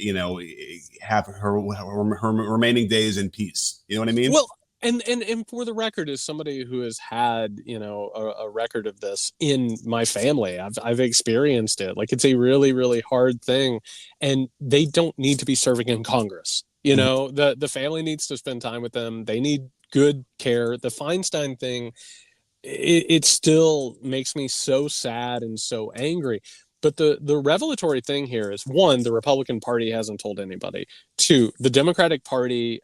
Speaker 2: have her remaining days in peace. You know what I mean?
Speaker 1: Well, and for the record, as somebody who has had, a record of this in my family, I've experienced it. Like, it's a really, really hard thing, and they don't need to be serving in Congress. The family needs to spend time with them. They need good care. The Feinstein thing, it still makes me so sad and so angry. But the revelatory thing here is, one, the Republican Party hasn't told anybody. Two, the Democratic Party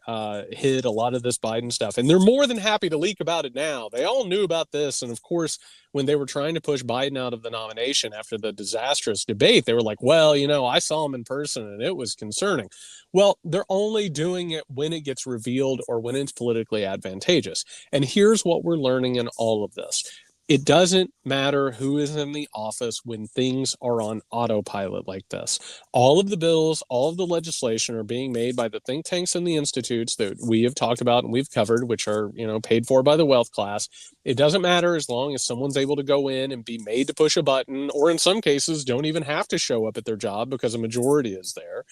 Speaker 1: hid a lot of this Biden stuff, and they're more than happy to leak about it now. They all knew about this, and of course, when they were trying to push Biden out of the nomination after the disastrous debate, they were like, well, I saw him in person, and it was concerning. Well, they're only doing it when it gets revealed or when it's politically advantageous. And here's what we're learning in all of this. It doesn't matter who is in the office when things are on autopilot like this. All of the bills, all of the legislation are being made by the think tanks and the institutes that we have talked about and we've covered, which are, paid for by the wealth class. It doesn't matter as long as someone's able to go in and be made to push a button, or in some cases don't even have to show up at their job because a majority is there.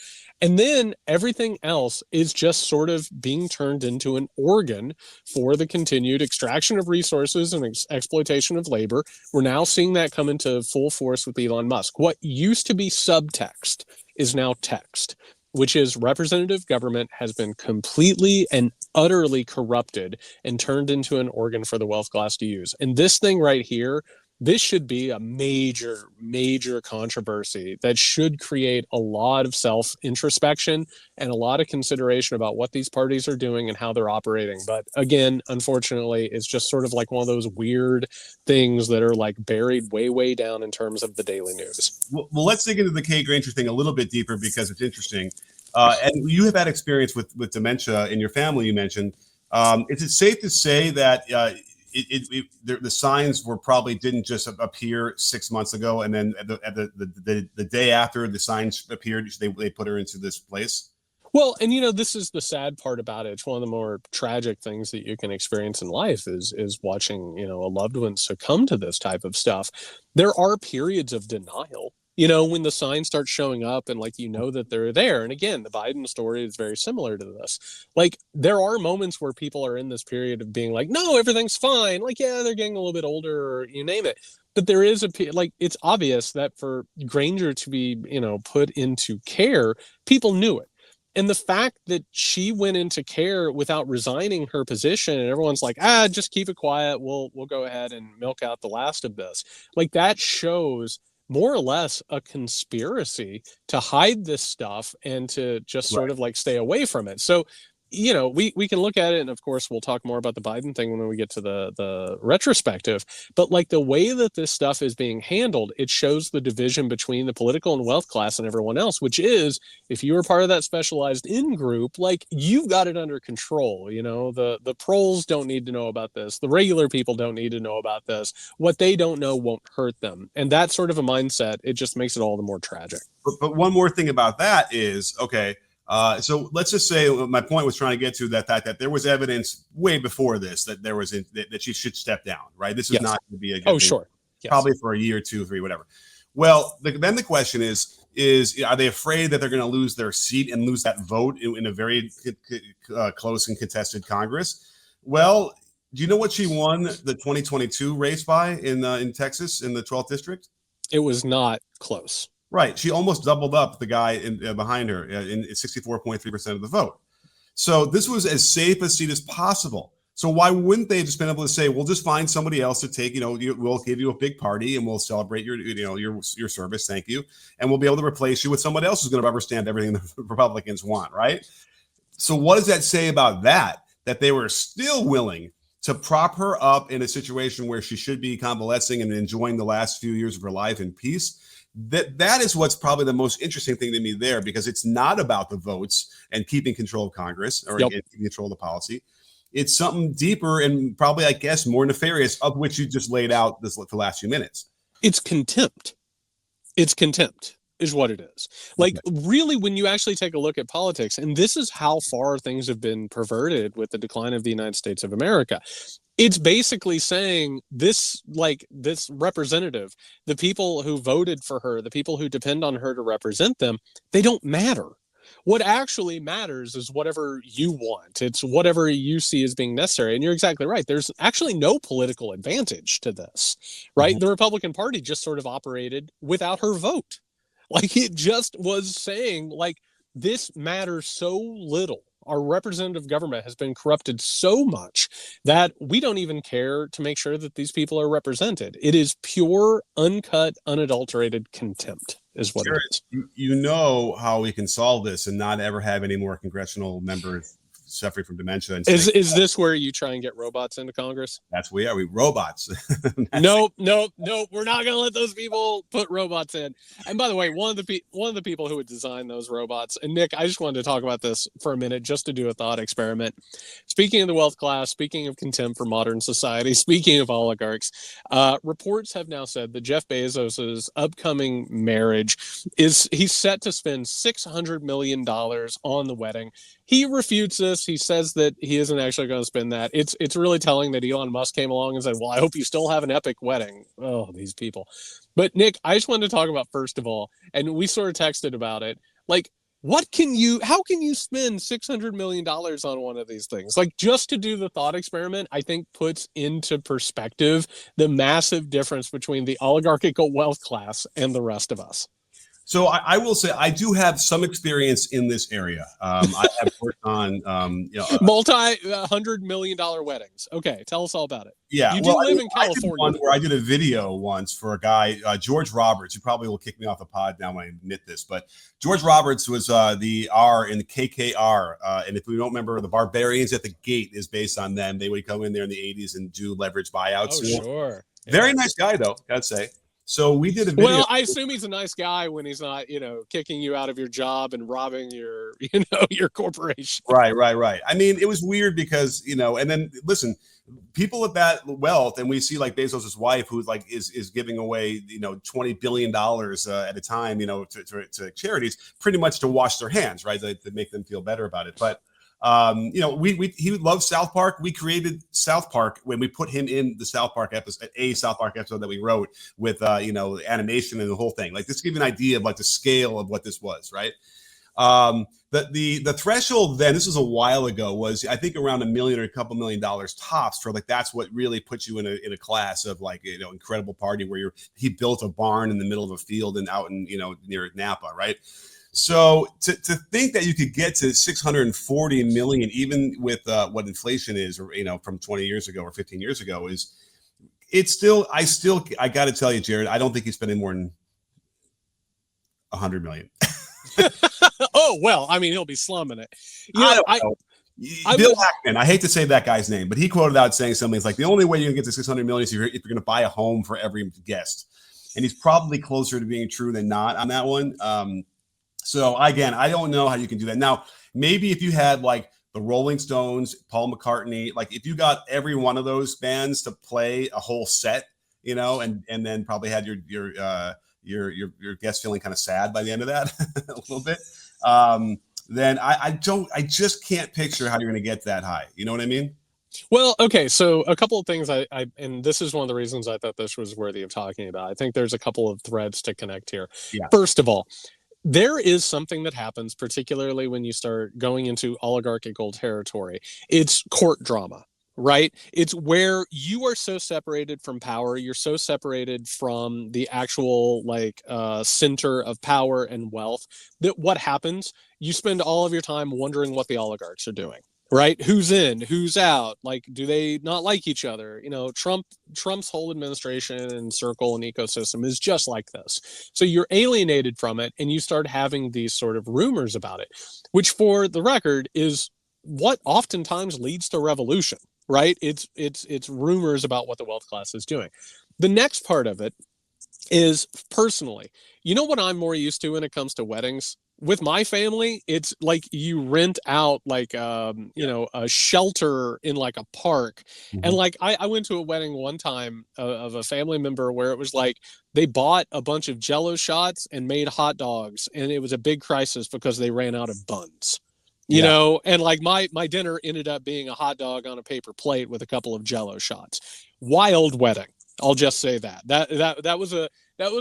Speaker 1: And then everything else is just sort of being turned into an organ for the continued extraction of resources and exploitation of labor. We're now seeing that come into full force with Elon Musk. What used to be subtext is now text, which is representative government has been completely and utterly corrupted and turned into an organ for the wealth class to use. And this thing right here, this should be a major, major controversy that should create a lot of self-introspection and a lot of consideration about what these parties are doing and how they're operating. But again, unfortunately, it's just sort of like one of those weird things that are like buried way, way down in terms of the daily news.
Speaker 2: Well, let's dig into the Kay Granger thing a little bit deeper because it's interesting. And you have had experience with dementia in your family, you mentioned. Is it safe to say that the signs probably didn't just appear 6 months ago, and then the day after the signs appeared, they put her into this place?
Speaker 1: Well, and this is the sad part about it. It's one of the more tragic things that you can experience in life is watching, a loved one succumb to this type of stuff. There are periods of denial, when the signs start showing up and like that they're there. And again, the Biden story is very similar to this. Like there are moments where people are in this period of being like, no, everything's fine. Like, yeah, they're getting a little bit older or you name it. But there is it's obvious that for Granger to be, put into care, people knew it. And the fact that she went into care without resigning her position and everyone's like, just keep it quiet. We'll go ahead and milk out the last of this. Like that shows more or less a conspiracy to hide this stuff and to just sort of like stay away from it. So, we can look at it, and of course we'll talk more about the Biden thing when we get to the retrospective, but like the way that this stuff is being handled, it shows the division between the political and wealth class and everyone else, which is, if you were part of that specialized in group, like you've got it under control. The proles don't need to know about this. The regular people don't need to know about this. What they don't know won't hurt them. And that sort of a mindset, it just makes it all the more tragic.
Speaker 2: But one more thing about that is, okay, so let's just say my point was trying to get to that there was evidence way before this that there was that she should step down, right? This is not going to be a good thing,
Speaker 1: sure. Yes.
Speaker 2: Probably for a year, 2, 3, whatever. Well, then the question is are they afraid that they're going to lose their seat and lose that vote in a very close and contested Congress? Well, do you know what she won the 2022 race by in Texas in the 12th district?
Speaker 1: It was not close.
Speaker 2: Right. She almost doubled up the guy behind her in 64.3% of the vote. So this was as safe a seat as possible. So why wouldn't they just been able to say, we'll just find somebody else to take, we'll give you a big party and we'll celebrate your service. Thank you. And we'll be able to replace you with somebody else who's going to understand everything the Republicans want. Right. So what does that say about that they were still willing to prop her up in a situation where she should be convalescing and enjoying the last few years of her life in peace? That is what's probably the most interesting thing to me there, because it's not about the votes and keeping control of Congress or keeping control of the policy. It's something deeper and probably, I guess, more nefarious, of which you just laid out the last few minutes.
Speaker 1: It's contempt. It's contempt is what it is. Like, really, when you actually take a look at politics, and this is how far things have been perverted with the decline of the United States of America. It's basically saying this representative, the people who voted for her, the people who depend on her to represent them, they don't matter. What actually matters is whatever you want. It's whatever you see as being necessary. And you're exactly right. There's actually no political advantage to this, right? The Republican Party just sort of operated without her vote. Like, it just was saying, like, this matters so little. Our representative government has been corrupted so much that we don't even care to make sure that these people are represented. It is pure, uncut, unadulterated contempt is what it is.
Speaker 2: You know how we can solve this and not ever have any more congressional members suffering from dementia. And
Speaker 1: is this where you try and get robots into Congress?
Speaker 2: That's where we are. We robots.
Speaker 1: Nope. We're not going to let those people put robots in. And by the way, one of the people who would design those robots, and Nick, I just wanted to talk about this for a minute, just to do a thought experiment. Speaking of the wealth class, speaking of contempt for modern society, speaking of oligarchs, reports have now said that Jeff Bezos's upcoming marriage he's set to spend $600 million on the wedding. He refutes this. He says that he isn't actually going to spend that. It's really telling that Elon Musk came along and said, well, I hope you still have an epic wedding. Oh, these people. But Nick, I just wanted to talk about, first of all, and we sort of texted about it, like, how can you spend $600 million on one of these things? Like, just to do the thought experiment, I think puts into perspective the massive difference between the oligarchical wealth class and the rest of us.
Speaker 2: So I will say I do have some experience in this area. I have worked on
Speaker 1: multi-$100 million weddings. Okay, tell us all about it.
Speaker 2: Yeah,
Speaker 1: you live in California.
Speaker 2: I did one where I did a video once for a guy, George Roberts. You probably will kick me off the pod now when I admit this, but George Roberts was the R in the KKR, and if we don't remember, the Barbarians at the Gate is based on them. They would come in there in the '80s and do leverage buyouts.
Speaker 1: Oh, sure.
Speaker 2: Very nice guy, though, I'd say. So we did a video.
Speaker 1: Well, I assume he's a nice guy when he's not, kicking you out of your job and robbing your, your corporation.
Speaker 2: Right. I mean, it was weird because, and then listen, people with that wealth, and we see like Bezos' wife, who's like is giving away, $20 billion at a time, to charities, pretty much to wash their hands, right? To make them feel better about it. But he loves South Park. We created South Park when we put him in the South Park episode, a South Park episode that we wrote with, animation and the whole thing. Like, this to give you an idea of like the scale of what this was, right? The threshold then, this was a while ago, was I think around $1 million or a couple $1 million tops for like, that's what really puts you in a class of like, incredible party where he built a barn in the middle of a field and out in, near Napa, right? So to think that you could get to 640 million, even with what inflation is, or, from 20 years ago or 15 years ago, I got to tell you, Jared, I don't think he's spending more than 100 million.
Speaker 1: Oh, well, I mean, he'll be slumming it.
Speaker 2: Bill Ackman, I hate to say that guy's name, but he quoted out saying something. It's like, the only way you can get to 600 million is if you're going to buy a home for every guest. And he's probably closer to being true than not on that one. So again, I don't know how you can do that. Now, maybe if you had like the Rolling Stones, Paul McCartney, like if you got every one of those bands to play a whole set, and then probably had your guest feeling kind of sad by the end of that a little bit, then I just can't picture how you're going to get that high. You know what I mean?
Speaker 1: Well, okay. So a couple of things and this is one of the reasons I thought this was worthy of talking about. I think there's a couple of threads to connect here.
Speaker 2: Yeah.
Speaker 1: First of all, there is something that happens, particularly when you start going into oligarchical territory. It's court drama, right? It's where you are so separated from power. You're so separated from the actual center of power and wealth that what happens, you spend all of your time wondering what the oligarchs are doing. Right? Who's in, who's out? Like, do they not like each other? Trump's whole administration and circle and ecosystem is just like this. So you're alienated from it, and you start having these sort of rumors about it, which, for the record, is what oftentimes leads to revolution. Right? It's rumors about what the wealth class is doing. The next part of it is, personally, what I'm more used to when it comes to weddings? With my family, it's like you rent out a shelter in like a park. Mm-hmm. And like I went to a wedding one time of a family member where it was like they bought a bunch of Jell-O shots and made hot dogs, and it was a big crisis because they ran out of buns. And like my dinner ended up being a hot dog on a paper plate with a couple of Jell-O shots. Wild wedding. I'll just say that was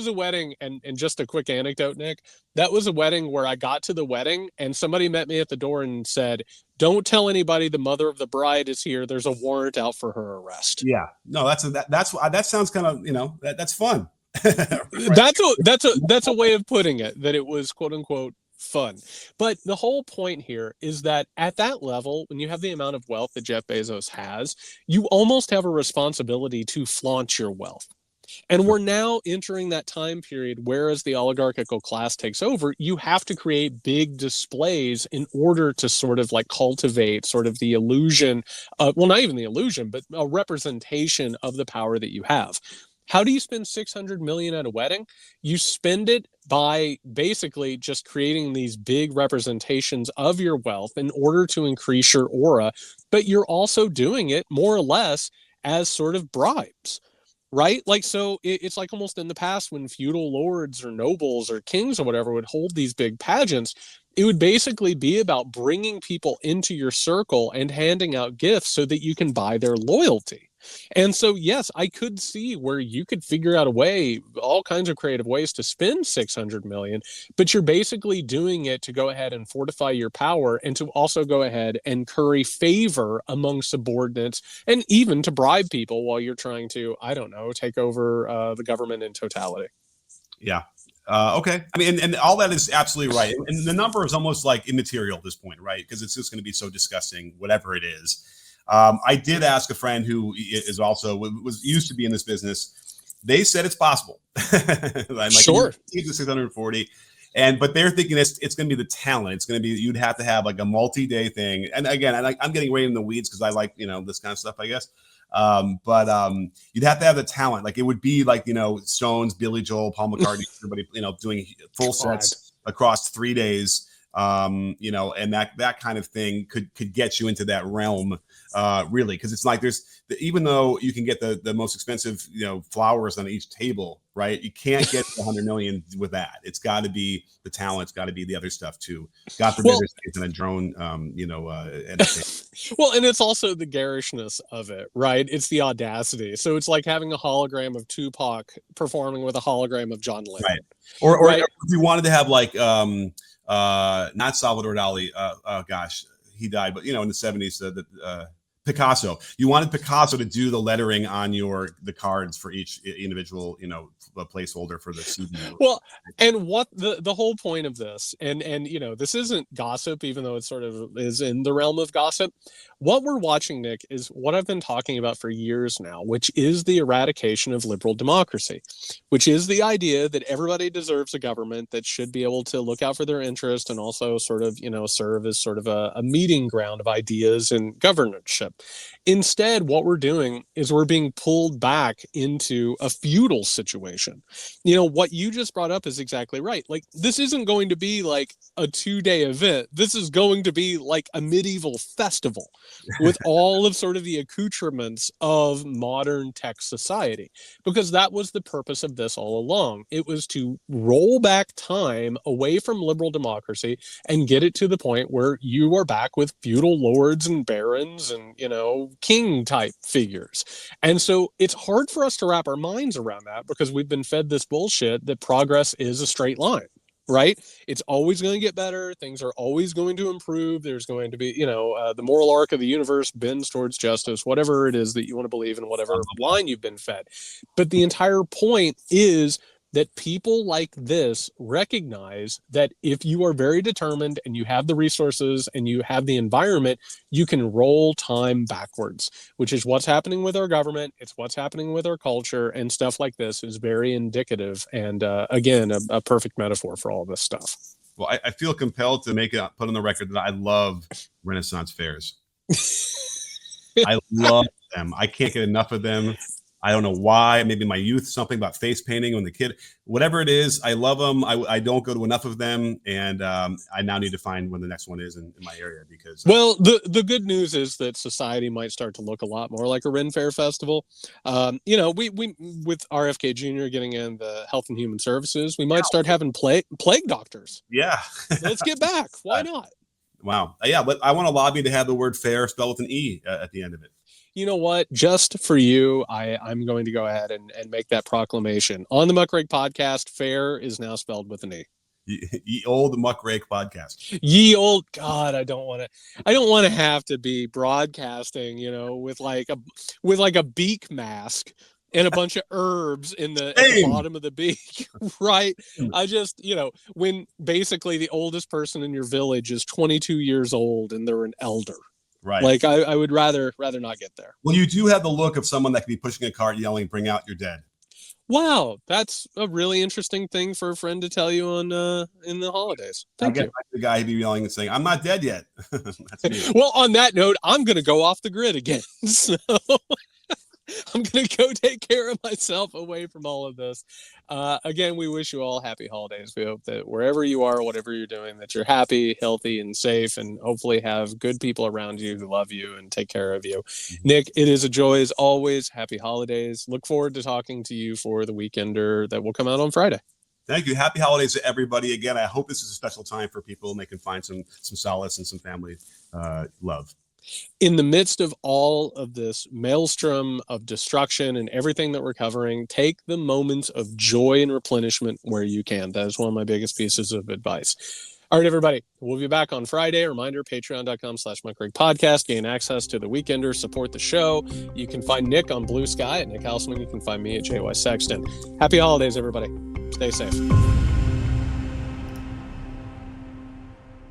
Speaker 1: a wedding. And just a quick anecdote, Nick, that was a wedding where I got to the wedding and somebody met me at the door and said, "Don't tell anybody the mother of the bride is here. There's a warrant out for her arrest."
Speaker 2: Yeah, no, that sounds kind of, that's fun.
Speaker 1: Right? That's a way of putting it, that it was quote unquote fun. But the whole point here is that at that level, when you have the amount of wealth that Jeff Bezos has, you almost have a responsibility to flaunt your wealth. And we're now entering that time period where, as the oligarchical class takes over, you have to create big displays in order to sort of like cultivate sort of the illusion of, well, not even the illusion, but a representation of the power that you have. How do you spend 600 million at a wedding? You spend it by basically just creating these big representations of your wealth in order to increase your aura, but you're also doing it more or less as sort of bribes. Right? Like, so it's like almost in the past when feudal lords or nobles or kings or whatever would hold these big pageants, it would basically be about bringing people into your circle and handing out gifts so that you can buy their loyalty. And so, yes, I could see where you could figure out a way, all kinds of creative ways to spend 600 million, but you're basically doing it to go ahead and fortify your power and to also go ahead and curry favor among subordinates and even to bribe people while you're trying to, I don't know, take over the government in totality.
Speaker 2: Yeah. Okay. I mean, and all that is absolutely right. And the number is almost like immaterial at this point, right? Because it's just going to be so disgusting, whatever it is. I did ask a friend who is also was used to be in this business. They said it's possible. I'm like,
Speaker 1: sure.
Speaker 2: Keep the 640. But they're thinking it's going to be the talent. It's going to be, you'd have to have like a multi-day thing. And again, I'm getting way in the weeds because I like, this kind of stuff, I guess. But you'd have to have the talent. Like it would be like, Stones, Billy Joel, Paul McCartney, everybody, doing full sets across 3 days. And that kind of thing could get you into that realm, really, because it's like even though you can get the most expensive, flowers on each table, right? You can't get to 100 million with that. It's got to be the talent. It's got to be the other stuff too. God forbid there's in a drone,
Speaker 1: Well, and it's also the garishness of it, right? It's the audacity. So it's like having a hologram of Tupac performing with a hologram of John Lennon,
Speaker 2: right? Or if you wanted to have like not Salvador Dali, gosh, he died, but in the 70s, Picasso. You wanted Picasso to do the lettering on the cards for each individual, placeholder for the CD.
Speaker 1: Well, and what the whole point of this, and this isn't gossip, even though it sort of is in the realm of gossip. What we're watching, Nick, is what I've been talking about for years now, which is the eradication of liberal democracy, which is the idea that everybody deserves a government that should be able to look out for their interest and also sort of, serve as sort of a meeting ground of ideas and governorship. Instead, what we're doing is we're being pulled back into a feudal situation. What you just brought up is exactly right. Like, this isn't going to be like a 2-day event. This is going to be like a medieval festival with all of sort of the accoutrements of modern tech society, because that was the purpose of this all along. It was to roll back time away from liberal democracy and get it to the point where you are back with feudal lords and barons and, king type figures. And so it's hard for us to wrap our minds around that because we've been fed this bullshit that progress is a straight line. Right? It's always going to get better. Things are always going to improve. There's going to be, the moral arc of the universe bends towards justice, whatever it is that you want to believe in, whatever line you've been fed. But the entire point is that people like this recognize that if you are very determined and you have the resources and you have the environment, you can roll time backwards, which is what's happening with our government. It's what's happening with our culture, and stuff like this is very indicative. And again, a perfect metaphor for all this stuff.
Speaker 2: Well, I feel compelled to put on the record that I love Renaissance fairs. I love them. I can't get enough of them. I don't know why. Maybe my youth, something about face painting when the kid, whatever it is, I love them. I don't go to enough of them. And I now need to find when the next one is in my area because.
Speaker 1: Well, the good news is that society might start to look a lot more like a Ren Fair festival. We with RFK Jr. getting in the Health and Human Services, we might start having plague doctors.
Speaker 2: Yeah.
Speaker 1: Let's get back. Why not?
Speaker 2: Wow. Yeah. But I want to lobby to have the word fair spelled with an E at the end of it.
Speaker 1: You know what? Just for you, I'm going to go ahead and make that proclamation. On the Muckrake podcast, fair is now spelled with an E.
Speaker 2: Ye old Muckrake podcast.
Speaker 1: Ye old God, I don't want to have to be broadcasting, with like a beak mask and a bunch of herbs at the bottom of the beak, right? I just, when basically the oldest person in your village is 22 years old and they're an elder.
Speaker 2: Right.
Speaker 1: Like I would rather not get there.
Speaker 2: Well, you do have the look of someone that could be pushing a cart yelling, "Bring out your dead."
Speaker 1: Wow, that's a really interesting thing for a friend to tell you in the holidays. Thank you.
Speaker 2: The guy who'd be yelling and saying, "I'm not dead yet." That's me.
Speaker 1: Well, on that note, I'm going to go off the grid again. So I'm going to go take care of myself away from all of this. Again, we wish you all happy holidays. We hope that wherever you are, whatever you're doing, that you're happy, healthy, and safe, and hopefully have good people around you who love you and take care of you. Mm-hmm. Nick, it is a joy as always. Happy holidays. Look forward to talking to you for the Weekender that will come out on Friday.
Speaker 2: Thank you. Happy holidays to everybody. Again, I hope this is a special time for people and they can find some solace and some family love.
Speaker 1: In the midst of all of this maelstrom of destruction and everything that we're covering, take the moments of joy and replenishment where you can. That is one of my biggest pieces of advice. All right, everybody, we'll be back on Friday. Reminder, patreon.com/MuckRig Gain access to the Weekender, support the show. You can find Nick on Blue Sky at Nick Hauselman. You can find me at JY Sexton. Happy holidays, everybody. Stay safe.